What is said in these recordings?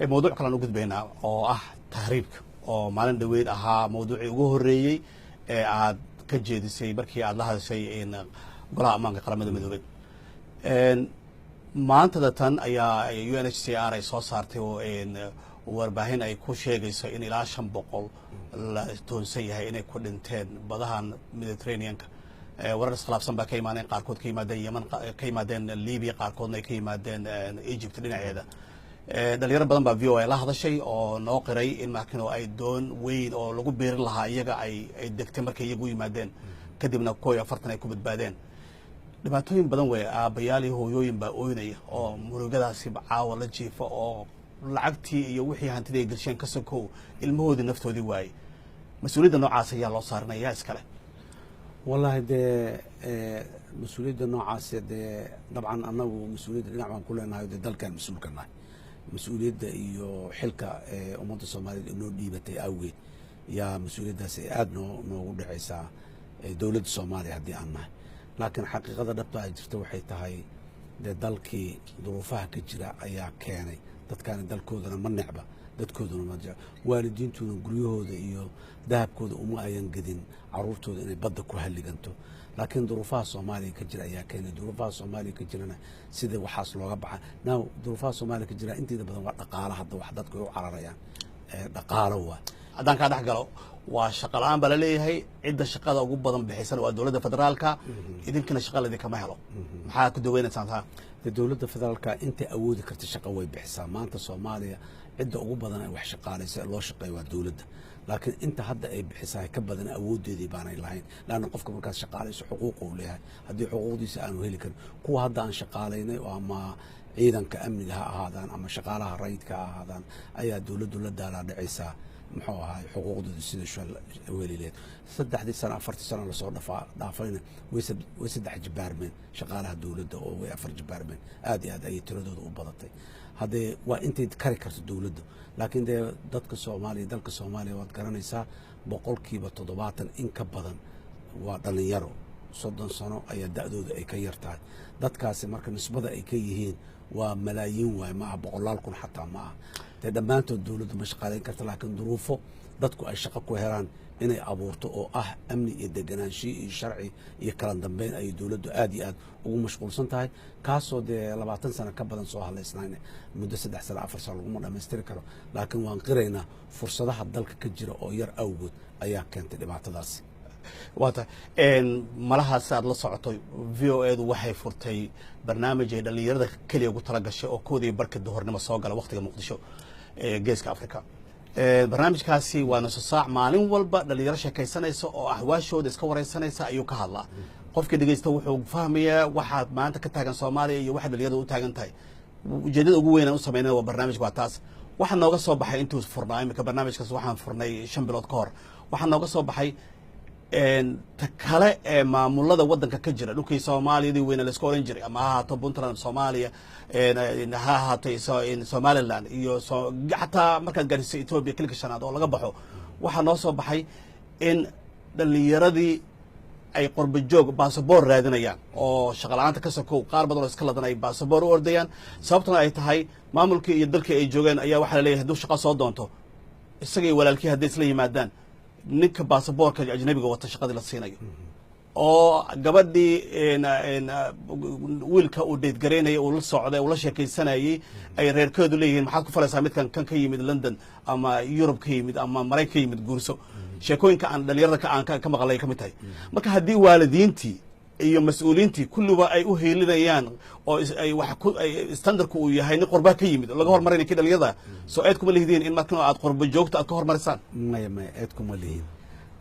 موضوع كلا نوجد بينا أو تهريب أو مالن دويد موضوع وهرية عاد كجدي شيء بركي عاد لها شيء إن قراء مانك قرام مدوبين ما أنت دتن أيا UNHCR أي صارته وإن واربعين أي كل شيء جيس إن العشم بقول لا تونسية إن كل إنتين بدهان ميديترينيان ورد خلاف سنبا كيما دين قاركود كيما دين يمن كيما دين ليبيا قاركود كيما دين إيجيبت لنا عيدا دليل بدن با فيو لا هذا الشيء أو ناقري إن ما كانوا أي دون ويد أو لقوا بير لها يجا أي دكتمر كي يجوا يمادين كدبنا كوي أفرتنا يكون بعدين لما توين بدن ويا بيالي هو يوين بأويني أو مرجع سيب عاول جيف أو لعبتي يوحي هانتدي قرشين كسكو المهود نفته دي واي مسؤولية النوع عاسية الله صارنا يا إسكاله والله ده مسؤولية النوع عاسية ده طبعا أنا ومسؤولية نعم كلنا هذا ده كان مسؤول كنا مسؤولية ده إيو حلقة أمة الصومالية إنه ديبتي أوي يا مسؤولية ده سياد نو عيسى دولة الصومالية هدي عنها لكن حقيقة دبتها جرت وحيتها هاي ده دلكي ظروفها كجرا أيا كاني dadkaan dalkoodana ma necba dadkoodana ma jecel waalidiintuna guryahooda iyo dahabkooda uma ayan gadin caruurtooda inay badda ku haliganto laakiin duruufaha Soomaaliya ka jira ayaa keenay duruufaha Soomaaliya ka jirana sida waxaas looga baxay now duruufaha Soomaaliya ka jira inteeda badan waa dhaqaalaha hadda wax dadku u cararayaan dhaqaalo waa haddaan ka dhex galo waa shaqo la'aan baa la leeyahay cidda shaqada ugu badan bixisana waa dowladda federaalka idinkana shaqaladii kama helo maxaa ku daweynaysaa taa dowladda federaalka inta awoodi karta shaqo way bixisaa maanta Soomaaliya cidda ugu badan ay wax shaqaalaysa loo shaqeeyo waa dowladda laakiin inta hadda ay bixisaa ka badan awoodeedii baanay lahayn laana qofka markaas shaqaalayso xuquuq uu leeyahay haddii xuquuqdiisa aanu heli karin kuwa hadda aan shaqaalaynay oo ama ciidanka amniga ha ahaadaan ama shaqaalaha rayidka ha ahaadaan ayaa dowladdu la daalaa muxuu ahaay xuquuqdooda sida welileed 3 sano 4 sano la soo dhaafayna way 3 jibaarmeen shaqaalaha dowladda oo way 4 jibaarmeen aad iyo aad ay tiradooda u badatay hadee waa intay kari karto dowladda laakiin dadka Soomaaliya dalka Soomaaliya waad garanaysaa 70% in ka badan waa dhalinyaro 30 sano ayaa da'dooda ay ka yartahay dadkaasi marka nisbada ay ka yihiin waa malaayiin waay ma boqolaal kun xataa ma dhammaantood dowladdu ma shaqaaleyn karta laakiin duruufo dadku ay shaqo ku helaan inay abuurto oo amni iyo deganaansho iyo sharci iyo kala dambeyn ay dowladdu aad iyo aad ugu mashquulsan tahay kaasoo 20 sano ka badan soo haleysnaan muddo 3 sano 4 sano lagu dhameystiri karo laakiin waan qiraynaa fursadaha dalka ka jira oo yar awgood ayaa keentay dhibaatadaas waata malahaas aad la socotay VOA-du waxay furtay barnaamij ay dhalinyarada kaliya ugu tala gashay oo koodii barka duhurnimo soo gala waqtiga Muqdisho geeska Afrika barnaamijkaasi waa nus saac maalin walba dhalinyaro sheekaysanaysa oo ahwaashooda iska wareysanaysa ayuu ka hadlaa qofkii dhageysta wuxuu fahmayaa waxa maanta ka taagan Soomaaliya iyo waxa dhalinyarada u taagan tahay ujeedada ugu weyn ee u sameynaa waa barnaamijka waa taas waxa nooga soo baxay intuu furnaa imika barnaamijkaas waxaan furnay 5 bilood ka hor waxa nooga soo baxay kale maamulada wadanka ka jira dhulkii Soomaaliyada weyn la iska oran jiray ama ha ahaato Puntland Soomaaliya ha ahaato Somaliland iyo xataa markaad gaarsiisay Ethiopia kilka shanaad oo laga baxo waxa noo soo baxay in dhalinyaradii ay qurba joog passport raadinayaan oo shaqo la'aanta ka sokow qaar badan oo iska ladan ay passport u ordayaan sababtuna ay tahay maamulkii iyo dalkii ay joogeen ayaa waxa la leeyahay hadduu shaqo soo doonto isagay walaalkii hadday isla yimaadaan ninka baasaboorka ajnabiga wata shaqadii la siinayo oo gabadhii wiilka uu deedgareynayay uu la socday uu la sheekaysanayay ay reerkoodu leeyihiin maxaad ku falaysaa midkan kan ka yimid London ama Europe ka yimid ama Mareykanka ka yimid guurso sheekooyinka aan dhalinyarada ka maqlay ka mid tahay marka haddii waalidiintii iyo mas'uuliintii kulluba ay u heelinayaan oo ay wax ku standardku uu yahay in qurba ka yimid laga hormarinay kii dhalinyarada soo aad kuma leeyihiin in markan aad qurba joogta aad ka hormarisaan ma aad kuma leeyihiin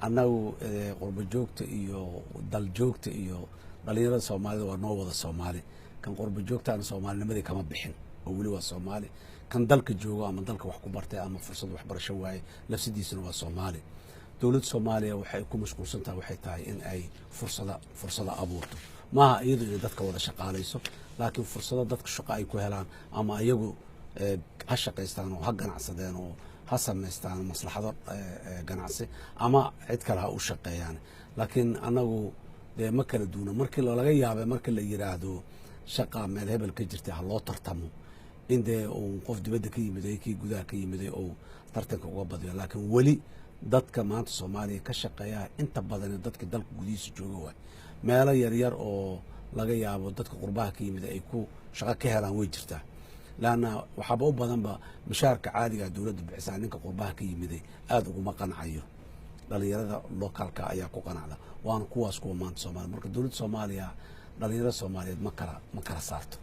annagu qurba joogta iyo dal joogta iyo dhalinyarada Soomaalida waa noo wada Soomaali kan qurba joogta aan Soomaalinimadii kama bixin oo wali waa Soomaali kan dalka joogo ama dalka wax ku bartay ama fursad waxbarasho waay lafsidiisuna waa Soomaali dowladda Soomaaliya waxay ku mashquulsan tahay waxay tahay in ay fursada abuurto ma iyadoo dadka wada shaqaalayso laakiin fursada dadka shaqo ay ku helaan ama iyagu ha shaqaystaan oo ha ganacsadeen oo ha samaystaan maslaxado ganacsi ama cid kale ha u shaqeeyaan laakiin anagu ma kala duuna markii laga yaabay markii la yiraahdo shaqa meel hebel ka jirtay ha loo tartamo in dee uu qof dibadda ka yimiday kii gudaha ka yimiday uu tartanka uga badiyo laakiin weli dadka maanta soomaaliya ka shaqeeya inta badan dadka dalka gudihiisa jooga waay meelo yaryar oo laga yaabo dadka qurbaha ka yimid ay ku shaqo ka helaan way jirtaa laana waxaaba u badanba mushaarka caadiga dowladda bixisaa ninka qurbaha ka yimiday aada uguma qancayo dhalinyarada locaalka ayaa ku qanacda waana kuwaas kuwa maanta soomaaliya marka dowladda soomaaliya dhalinyarada soomaaliyeed ma kala saarto